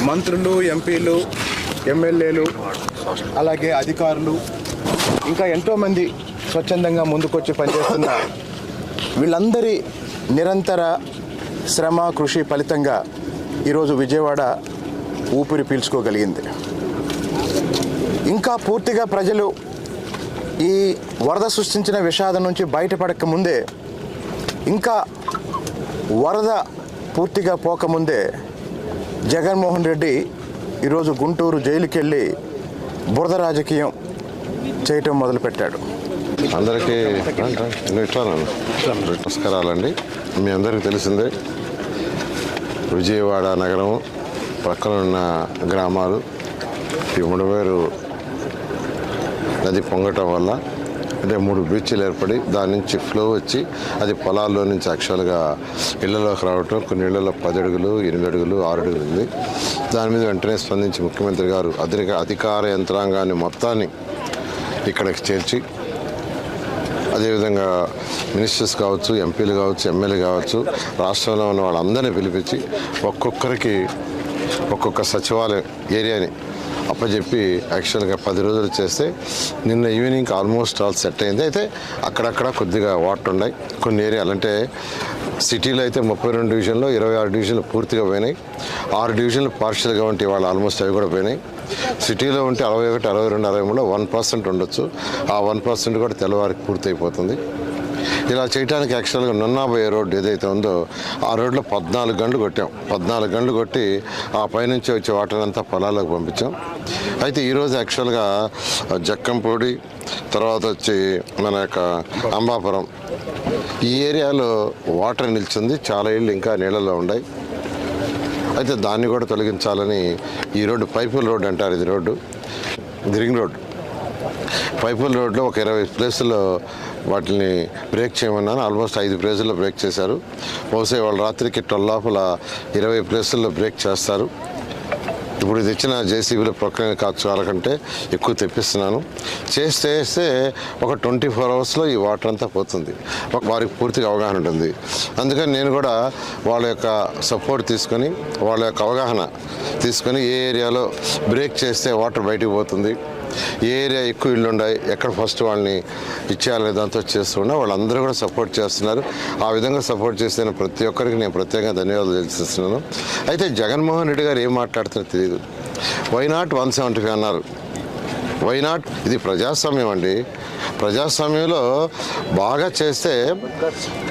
మంత్రులు, ఎంపీలు, ఎమ్మెల్యేలు, అలాగే అధికారులు, ఇంకా ఎంతోమంది స్వచ్ఛందంగా ముందుకొచ్చి పనిచేస్తున్న వీళ్ళందరి నిరంతర శ్రమ కృషి ఫలితంగా ఈరోజు విజయవాడ ఊపిరి పీల్చుకోగలిగింది. ఇంకా పూర్తిగా ప్రజలు ఈ వరద సృష్టించిన విషాదం నుంచి బయటపడక ముందే, ఇంకా వరద పూర్తిగా పోకముందే జగన్మోహన్ రెడ్డి ఈరోజు గుంటూరు జైలుకి వెళ్ళి బురద రాజకీయం చేయటం మొదలుపెట్టాడు. అందరికీ నమస్కారాలండి. మీ అందరికీ తెలిసిందే, విజయవాడ నగరం పక్కన ఉన్న గ్రామాలు ఈ ముడవేరు నది పొంగటం వల్ల అంటే 3 బీచ్లు ఏర్పడి దాని నుంచి ఫ్లో వచ్చి అది పొలాల్లో నుంచి యాక్చువల్గా ఇళ్లలోకి రావటం, కొన్ని ఇళ్లలో 10 అడుగులు, 8 అడుగులు, 6 అడుగులు ఉంది. దాని మీద వెంటనే స్పందించి ముఖ్యమంత్రి గారు అధికార యంత్రాంగాన్ని మొత్తాన్ని ఇక్కడికి చేర్చి, అదేవిధంగా మినిస్టర్స్ కావచ్చు, ఎంపీలు కావచ్చు, ఎమ్మెల్యే కావచ్చు, రాష్ట్రంలో ఉన్న వాళ్ళందరినీ పిలిపించి ఒక్కొక్కరికి ఒక్కొక్క సచివాలయం ఏరియాని అప్పచెప్పి యాక్చువల్గా 10 రోజులు చేస్తే నిన్న ఈవినింగ్ ఆల్మోస్ట్ ఆల్ సెట్ అయింది. అయితే అక్కడక్కడ కొద్దిగా వాటర్ ఉన్నాయి. కొన్ని ఏరియాలు అంటే సిటీలో అయితే 32 డివిజన్లో 26 డివిజన్లు పూర్తిగా పోయినాయి. 6 డివిజన్లు పార్షియల్గా ఉంటే వాళ్ళు ఆల్మోస్ట్ అవి కూడా పోయినాయి. సిటీలో ఉంటే 61, 62, 63లో 1% ఉండొచ్చు. ఆ 1% కూడా తెల్లవారికి పూర్తి అయిపోతుంది. ఇలా చేయడానికి యాక్చువల్గా నున్నాబోయే రోడ్డు ఏదైతే ఉందో ఆ రోడ్లో 14 గంటలు కొట్టాం. 14 గంటలు కొట్టి ఆ పైనుంచి వచ్చే వాటర్ అంతా పొలాల్లోకి పంపించాం. అయితే ఈరోజు యాక్చువల్గా జక్కంపూడి, తర్వాత వచ్చి మన యొక్క అంబాపురం ఈ ఏరియాలో వాటర్ నిలిచింది. చాలా ఇళ్ళు ఇంకా నీళ్ళలో ఉన్నాయి. అయితే దాన్ని కూడా తొలగించాలని ఈ రోడ్డు పైపుల రోడ్డు అంటారు. ఇది రోడ్డు రింగ్ రోడ్డు. పైపుల రోడ్లో ఒక 20 ప్లేసుల్లో వాటిని బ్రేక్ చేయమన్నాను. ఆల్మోస్ట్ 5 ప్లేసుల్లో బ్రేక్ చేశారు. బహుశా వాళ్ళ రాత్రికి 12 లోపల 20 ప్లేసుల్లో బ్రేక్ చేస్తారు. ఇప్పుడు తెచ్చిన జేసీబీలో ప్రొక్లైన్ కాచుకోవాల కంటే ఎక్కువ తెప్పిస్తున్నాను. చేస్తే ఒక 24 అవర్స్లో ఈ వాటర్ అంతా పోతుంది. వారికి పూర్తిగా అవగాహన ఉంటుంది. అందుకని నేను కూడా వాళ్ళ యొక్క సపోర్ట్ తీసుకొని, వాళ్ళ యొక్క అవగాహన తీసుకొని ఏ ఏరియాలో బ్రేక్ చేస్తే వాటర్ బయటికి పోతుంది, ఏ ఏరియా ఎక్కువ ఇళ్ళు ఉన్నాయి, ఎక్కడ ఫస్ట్ వాళ్ళని ఇచ్చేయాలనే దాంతో చేస్తున్నా. వాళ్ళందరూ కూడా సపోర్ట్ చేస్తున్నారు. ఆ విధంగా సపోర్ట్ చేసిన ప్రతి ఒక్కరికి నేను ప్రత్యేకంగా ధన్యవాదాలు తెలియజేస్తున్నాను. అయితే జగన్మోహన్ రెడ్డి గారు ఏం మాట్లాడుతున్నారో తెలియదు. వై నాట్ 175 అన్నారు. Why not? ఇది ప్రజాస్వామ్యం అండి. ప్రజాస్వామ్యంలో బాగా చేస్తే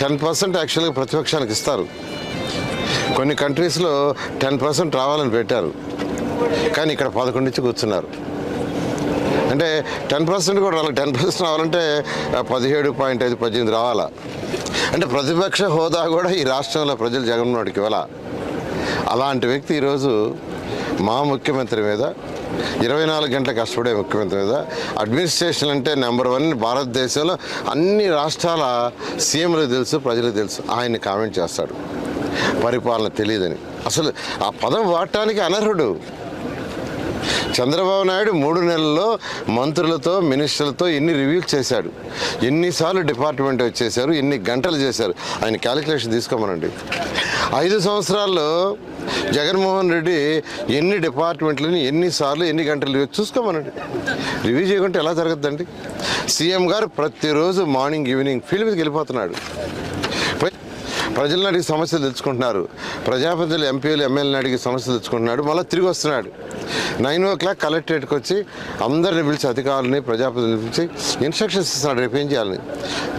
10% యాక్చువల్గా ప్రతిపక్షానికి ఇస్తారు. కొన్ని కంట్రీస్లో 10% రావాలని పెట్టారు, కానీ ఇక్కడ 11 నుంచి కూర్చున్నారు. అంటే 10% కూడా రావాలి. 10% రావాలంటే 17.5, 18 రావాలా? అంటే ప్రతిపక్ష హోదా కూడా ఈ రాష్ట్రంలో ప్రజలు జగన్మోహన్కి ఇవ్వాల. అలాంటి వ్యక్తి ఈరోజు మా ముఖ్యమంత్రి మీద 24 గంటల కష్టపడే ముఖ్యమంత్రి మీద అడ్మినిస్ట్రేషన్ అంటే నెంబర్ 1 భారతదేశంలో అన్ని రాష్ట్రాల సీఎంలకు తెలుసు, ప్రజలకు తెలుసు. ఆయన్ని కామెంట్ చేస్తాడు పరిపాలన తెలియదని. అసలు ఆ పదం వాడటానికి అనర్హుడు. చంద్రబాబు నాయుడు 3 నెలల్లో మంత్రులతో, మినిస్టర్లతో ఎన్ని రివ్యూలు చేశాడు, ఎన్నిసార్లు డిపార్ట్మెంట్ వచ్చేసారు, ఎన్ని గంటలు చేశారు, ఆయన క్యాలిక్యులేషన్ తీసుకోమనండి. 5 సంవత్సరాల్లో జగన్మోహన్ రెడ్డి ఎన్ని డిపార్ట్మెంట్లని ఎన్నిసార్లు ఎన్ని గంటలు చూసుకోమనండి. రివ్యూ చేయకుంటే ఎలా జరుగుతుందండి? సీఎం గారు ప్రతిరోజు మార్నింగ్ ఈవినింగ్ ఫీల్డ్ మీదకి వెళ్ళిపోతున్నాడు. ప్రజలను అడిగి సమస్యలు తెచ్చుకుంటున్నారు. ప్రజాప్రతినిధులు, ఎంపీలు, ఎమ్మెల్యేని అడిగి సమస్యలు తెచ్చుకుంటున్నాడు. మళ్ళీ తిరిగి వస్తున్నాడు. 9 o'clock కలెక్టరేట్కి వచ్చి అందరిని పిలిచి, అధికారులని, ప్రజాప్రతినిధులు పిలిచి ఇన్స్ట్రక్షన్స్ ఇస్తున్నాడు రేపు ఏం చేయాలని.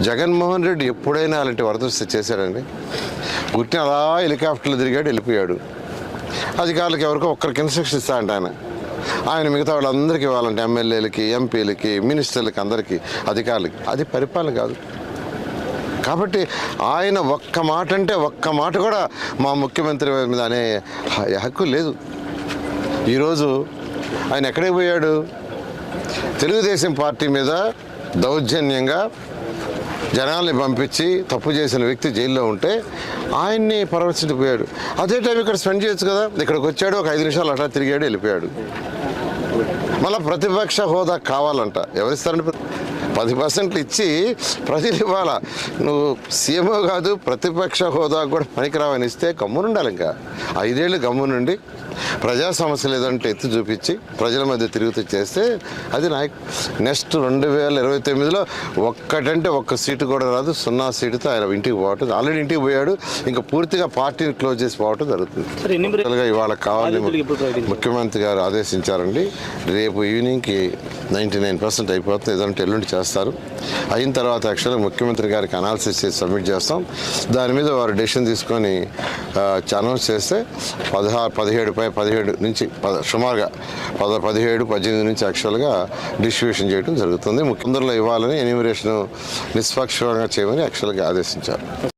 జగన్మోహన్ రెడ్డి ఎప్పుడైనా అలాంటి వరద వస్తే చేశాడండి? గుట్టిన అలా హెలికాప్టర్లు తిరిగాడు, వెళ్ళిపోయాడు. అధికారులకు ఎవరికో ఒక్కరికి ఇన్స్ట్రక్షన్ ఇస్తాడంట ఆయన మిగతా వాళ్ళందరికీ ఇవ్వాలంటే ఎమ్మెల్యేలకి, ఎంపీలకి, మినిస్టర్లకి, అందరికీ, అధికారులకి. అది పరిపాలన కాదు. కాబట్టి ఆయన ఒక్క మాట అంటే ఒక్క మాట కూడా మా ముఖ్యమంత్రి మీద అనే హక్కు లేదు. ఈరోజు ఆయన ఎక్కడికి పోయాడు? తెలుగుదేశం పార్టీ మీద దౌర్జన్యంగా జనాల్ని పంపించి తప్పు చేసిన వ్యక్తి జైల్లో ఉంటే ఆయన్ని పరామర్శించిపోయాడు. అదే టైం ఇక్కడ స్పెండ్ చేయొచ్చు కదా. ఇక్కడికి వచ్చాడు, ఒక 5 నిమిషాలు అట్లా తిరిగాడు, వెళ్ళిపోయాడు. మళ్ళీ ప్రతిపక్ష హోదా కావాలంట. ఎవరిస్తారంటే 10% ఇచ్చి ప్రజలు ఇవ్వాలా. నువ్వు సీఎంఓ కాదు, ప్రతిపక్ష హోదా కూడా పనికిరావని ఇస్తే గమ్మునుండాలి. ఇంకా 5 ఏళ్ళు గమ్మునుండి ప్రజా సమస్యలు ఏదంటే ఎత్తి చూపించి ప్రజల మధ్య తిరుగుతూ చేస్తే అది నెక్స్ట్ 2029లో ఒక్కటంటే ఒక్క సీటు కూడా రాదు. 0 సీటుతో ఆయన ఇంటికి పోవటం, ఆల్రెడీ ఇంటికి పోయాడు. ఇంకా పూర్తిగా పార్టీని క్లోజ్ చేసి పోవటం జరుగుతుంది. ఇవాళ కావాలి ముఖ్యమంత్రి గారు ఆదేశించారండి. రేపు ఈవినింగ్కి 99% అయిపోతుంది. ఏదంటే ఎల్లుండి చేస్తారు. అయిన తర్వాత యాక్చువల్గా ముఖ్యమంత్రి గారికి అనాలిసిస్ చేసి సబ్మిట్ చేస్తాం. దాని మీద వారు డెసిషన్ తీసుకొని అనౌన్స్ చేస్తే 17 నుంచి సుమారుగా 17, 18 నుంచి యాక్చువల్గా డిస్ట్రిబ్యూషన్ చేయడం జరుగుతుంది. తొందరలో ఇవ్వాలని ఎన్యూమరేషన్ నిష్పక్షంగా చేయమని యాక్చువల్గా ఆదేశించారు.